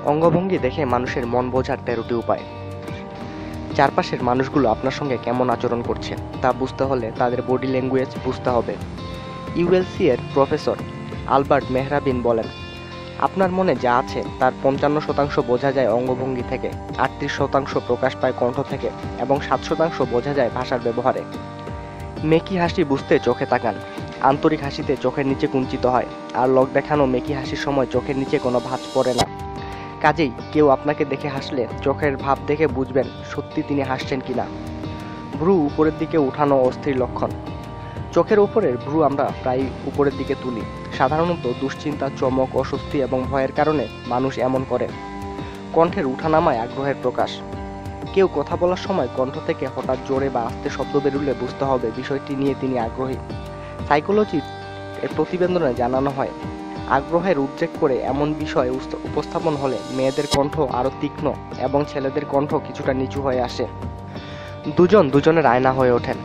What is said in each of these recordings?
অঙ্গভঙ্গি দেখে মানুষের মন বোঝার 13টি উপায়। চারপাশের মানুষগুলো আপনার সঙ্গে কেমন আচরণ করছে তা বুঝতে হলে তাদের বডি ল্যাঙ্গুয়েজ বুঝতে হবে। ইউএলসি এর প্রফেসর আলবার্ট মেহরাবিন বলেন, আপনার মনে যা আছে তার 55% বোঝা যায় অঙ্গভঙ্গি থেকে, 38% প্রকাশ পায় কণ্ঠ থেকে এবং 7% বোঝা যায় ভাষার ব্যবহারে। মেকি হাসি বুঝতে চোখে তাকান। আন্তরিক হাসিতে চোখের নিচে কুঞ্চিত হয়, আর লোক দেখানো মেকি হাসির সময় চোখের নিচে কোনো ভাঁজ পড়ে না। কাজেই কেউ আপনাকে দেখে হাসলে চোখের ভাব দেখে বুঝবেন সত্যি তিনি হাসছেন কিনা। ভ্রু উপরের দিকে উঠানো অস্থির লক্ষণ। চোখের উপরের ভ্রু আমরা প্রায় উপরের দিকে তুলি। সাধারণত দুশ্চিন্তা, চমক, অস্বস্তি এবং ভয়ের কারণে মানুষ এমন করে। কণ্ঠের উঠানামায় আগ্রহের প্রকাশ। কেউ কথা বলার সময় কণ্ঠ থেকে হঠাৎ জোরে বা আস্তে শব্দ বেরুলে বুঝতে হবে বিষয়টি নিয়ে তিনি আগ্রহী। সাইকোলজির এর প্রতিবেদনে জানানো হয়, আগ্রহের উদ্রেক করে এমন বিষয় উপস্থাপন হলে মেয়েদের কণ্ঠ আরও তীক্ষ্ণ এবং ছেলেদের কণ্ঠ কিছুটা নিচু হয়ে আসে। দুজন দুজনের আয়না হয়ে ওঠেন।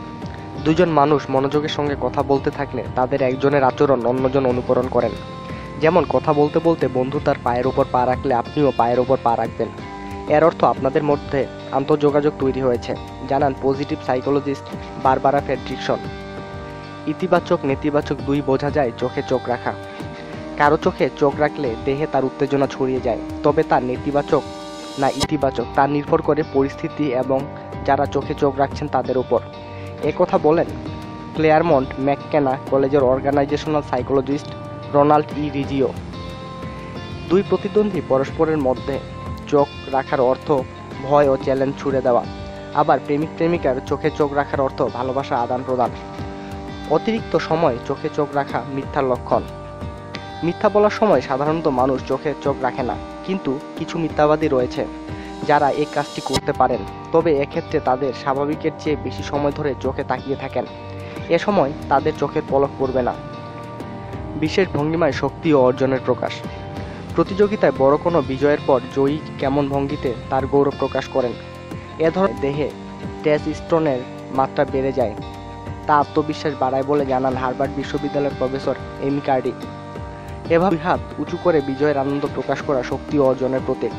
দুজন মানুষ মনোযোগের সঙ্গে কথা বলতে থাকলে তাদের একজনের আচরণ অন্যজন অনুকরণ করেন। যেমন কথা বলতে বলতে বন্ধু তার পায়ের ওপর পা রাখলে আপনিও পায়ের ওপর পা রাখবেন। এর অর্থ আপনাদের মধ্যে আন্তঃযোগাযোগ তৈরি হয়েছে, জানান পজিটিভ সাইকোলজিস্ট বারবারা ফ্রেডরিকসন। ইতিবাচক নেতিবাচক দুই বোঝা যায় চোখে চোখ রাখা। কারো চোখে চোখ রাখলে দেহে তার উত্তেজনা ছড়িয়ে যায়, তবে তার নেতিবাচক না ইতিবাচক তা নির্ভর করে পরিস্থিতি এবং যারা চোখে চোখ রাখছেন তাদের উপর। কথা বলেন ক্লেয়ারমন্ট ম্যাককেনা কলেজের অর্গানাইজেশনাল সাইকোলজিস্ট রোনাল্ড ই রিজিও। দুই প্রতিদ্বন্দ্বী পরস্পরের মধ্যে চোখ রাখার অর্থ ভয় ও চ্যালেঞ্জ ছুড়ে দেওয়া, আবার প্রেমিক প্রেমিকার চোখে চোখ রাখার অর্থ ভালোবাসা আদান প্রদান। অতিরিক্ত সময় চোখে চোখ রাখা মিথ্যার লক্ষণ। মিথ্যা বলার সময় সাধারণত মানুষ চোখে চোখ রাখে না, কিন্তু কিছু মিথ্যাবাদী রয়েছে যারা এই কাজটি করতে পারেন, তবে এক্ষেত্রে তাদের স্বাভাবিকের চেয়ে বেশি সময় ধরে চোখে তাকিয়ে থাকেন। এ সময় তাদের চোখের পলক পড়বে না। বিশেষ ভঙ্গিমায় শক্তি ও অর্জনের প্রকাশ। প্রতিযোগিতায় বড় কোনো বিজয়ের পর জয়ী কেমন ভঙ্গিতে তার গৌরব প্রকাশ করেন। এ ধরনের দেহে টেস্টোস্টেরনের মাত্রা বেড়ে যায়, তা আত্মবিশ্বাস বাড়ায় বলে জানান হার্ভার্ড বিশ্ববিদ্যালয়ের প্রফেসর এমি কার্ডি। এভাবে হাত উঁচু করে বিজয়ের আনন্দ প্রকাশ করা শক্তি ও অর্জনের প্রতীক।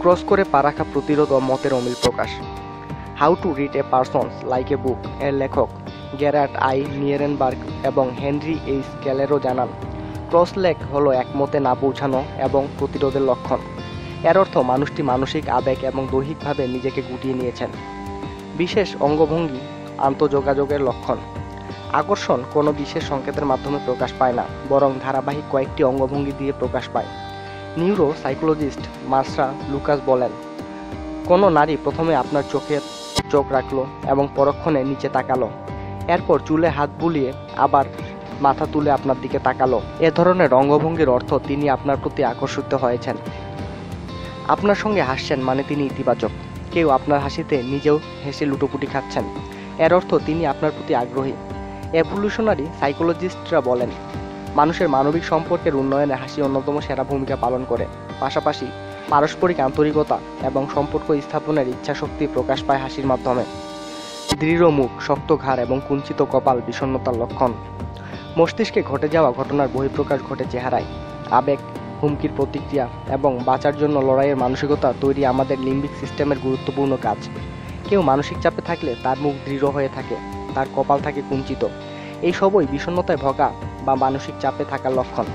ক্রস করে পা রাখা প্রতিরোধ ও মতের অমিল প্রকাশ। How to read a persons like a book এর লেখক গেরার্ট আই নিয়েরেনবার্গ এবং হেনরি এইচ ক্যালেরো জানান, ক্রস লেগ হলো একমতে না পৌঁছানো এবং প্রতিরোধের লক্ষণ। এর অর্থ মানুষটি মানসিক, আবেগ এবং দৈহিকভাবে নিজেকে গুটিয়ে নিয়েছেন। বিশেষ অঙ্গভঙ্গি আন্তঃযোগাযোগের লক্ষণ। আকর্ষণ কোনো বিশেষ সংকেতের মাধ্যমে প্রকাশ পায় না, বরং ধারাবাহিক কয়েকটি অঙ্গভঙ্গি দিয়ে প্রকাশ পায়। নিউরো সাইকোলজিস্ট মার্সা লুকাস বলেন, কোনো নারী প্রথমে আপনার চোখে চোখ রাখলো এবং পরক্ষণে নিচে তাকালো, এরপর চুলে হাত বুলিয়ে আবার মাথা তুলে আপনার দিকে তাকালো। এ ধরনের অঙ্গভঙ্গির অর্থ তিনি আপনার প্রতি আকর্ষিত হয়েছেন। আপনার সঙ্গে হাসছেন মানে তিনি ইতিবাচক। কেউ আপনার হাসিতে নিজেও হেসে লুটোপুটি খাচ্ছেন, এর অর্থ তিনি আপনার প্রতি আগ্রহী। এভলিউশনারি সাইকোলজিস্টরা বলেন, মানুষের মানবিক সম্পর্কের উন্নয়নে হাসি অন্যতম সেরা ভূমিকা পালন করে। পাশাপাশি পারস্পরিক আন্তরিকতা এবং সম্পর্ক স্থাপনের ইচ্ছাশক্তি প্রকাশ পায় হাসির মাধ্যমে। দৃঢ় মুখ, শক্ত ঘাড় এবং কুঞ্চিত কপাল বিষণ্ণতার লক্ষণ। মস্তিষ্কে ঘটে যাওয়া ঘটনার বহিঃপ্রকাশ ঘটে চেহারায়। আবেগ, হুমকির প্রতিক্রিয়া এবং বাঁচার জন্য লড়াইয়ের মানসিকতা তৈরি আমাদের লিম্বিক সিস্টেমের গুরুত্বপূর্ণ কাজ। কেউ মানসিক চাপে থাকলে তার মুখ দৃঢ় হয়ে থাকে, তার কপাল থাকে কুঞ্চিত। এই সবই বিষণ্ণতায় ভোগা বা মানসিক চাপে থাকার লক্ষণ।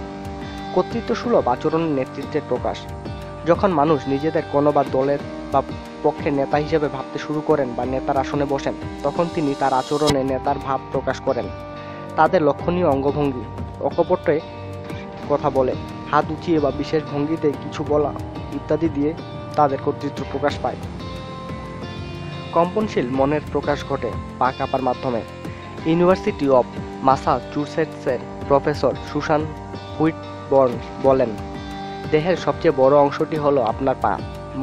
কর্তৃত্বসুলভ আচরণের নেতৃত্বের প্রকাশ। যখন মানুষ নিজেদের কোনো বা দলের বা পক্ষে নেতা হিসেবে ভাবতে শুরু করেন বা নেতার আসনে বসেন, তখন তিনি তার আচরণে নেতার ভাব প্রকাশ করেন। তাদের লক্ষণীয় অঙ্গভঙ্গি, অকপটে কথা বলে, হাত উঁচিয়ে বা বিশেষ ভঙ্গিতে কিছু বলা ইত্যাদি দিয়ে তাদের কর্তৃত্ব প্রকাশ পায়। কম্পনশীল মনের প্রকাশ ঘটে পা কাঁপার মাধ্যমে। ইউনিভার্সিটি অব মাসাচুসেটসের প্রফেসর সুসান হুইটবর্ন বলেন, দেহের সবচেয়ে বড় অংশটি হলো আপনার পা।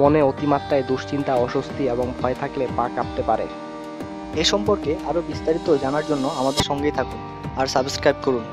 মনে অতিমাত্রায় দুশ্চিন্তা, অস্বস্তি এবং ভয় থাকলে পা কাঁপতে পারে। এ সম্পর্কে আরও বিস্তারিত জানার জন্য আমাদের সঙ্গেই থাকুন আর সাবস্ক্রাইব করুন।